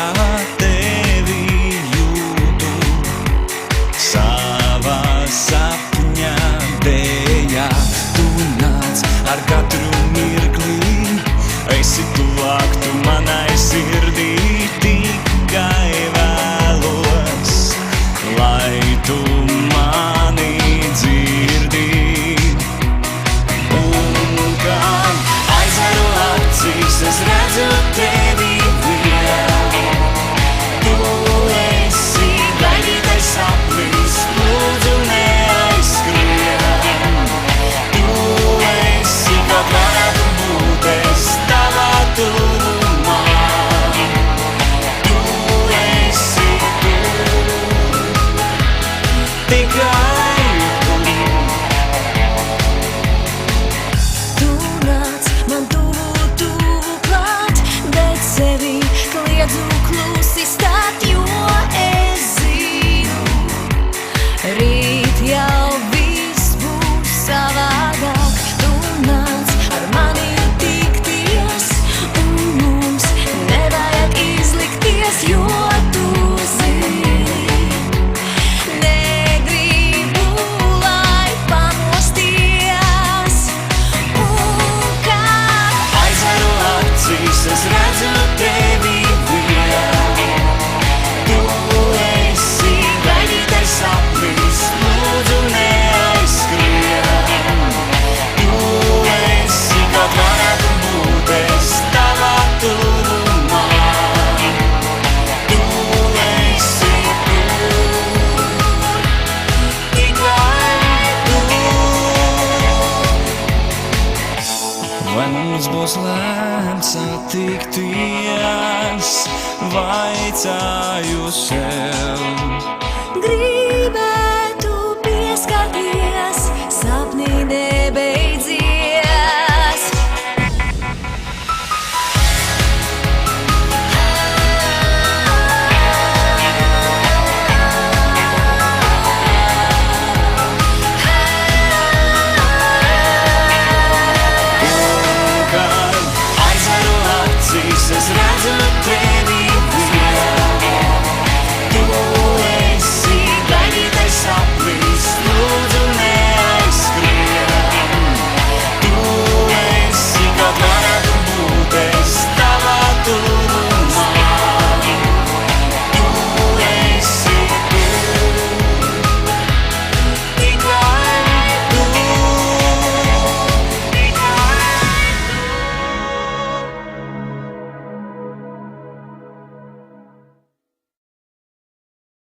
kā tevi jūtu savā sapņā dējā. Tu nāc ar katru mirkli, esi tuvāk tu manai sirdī, tikai vēlos, lai tu mani dzirdi. Un kad aizveru acis, es redzu tevi vienu. Tu esi gaidītais sapnis, lūdzu neaizskrien. Tu esi, kad varētu būt es tavā tuvumā. Tu esi tur, tikai Tu nāc man tuvu klāt, bet sevi kliedzu klusi stāt, jo es zinu, rīt jau viss būs savādāk. Tu nāc ar mani tikties, un mums nevajag izlikties, jo tu zini, negribu, lai pamosties. Un kad aizveru acis, es redzu tevi vienu. Tu esi gaidītais sapnis, lūdzu neaizskrien. Tu esi, kad varētu būt es tavā tuvumā. Tu esi tur, tikai tu. Vai mums būs lēmts satikties, vaicāju sev. gribētu pieskarties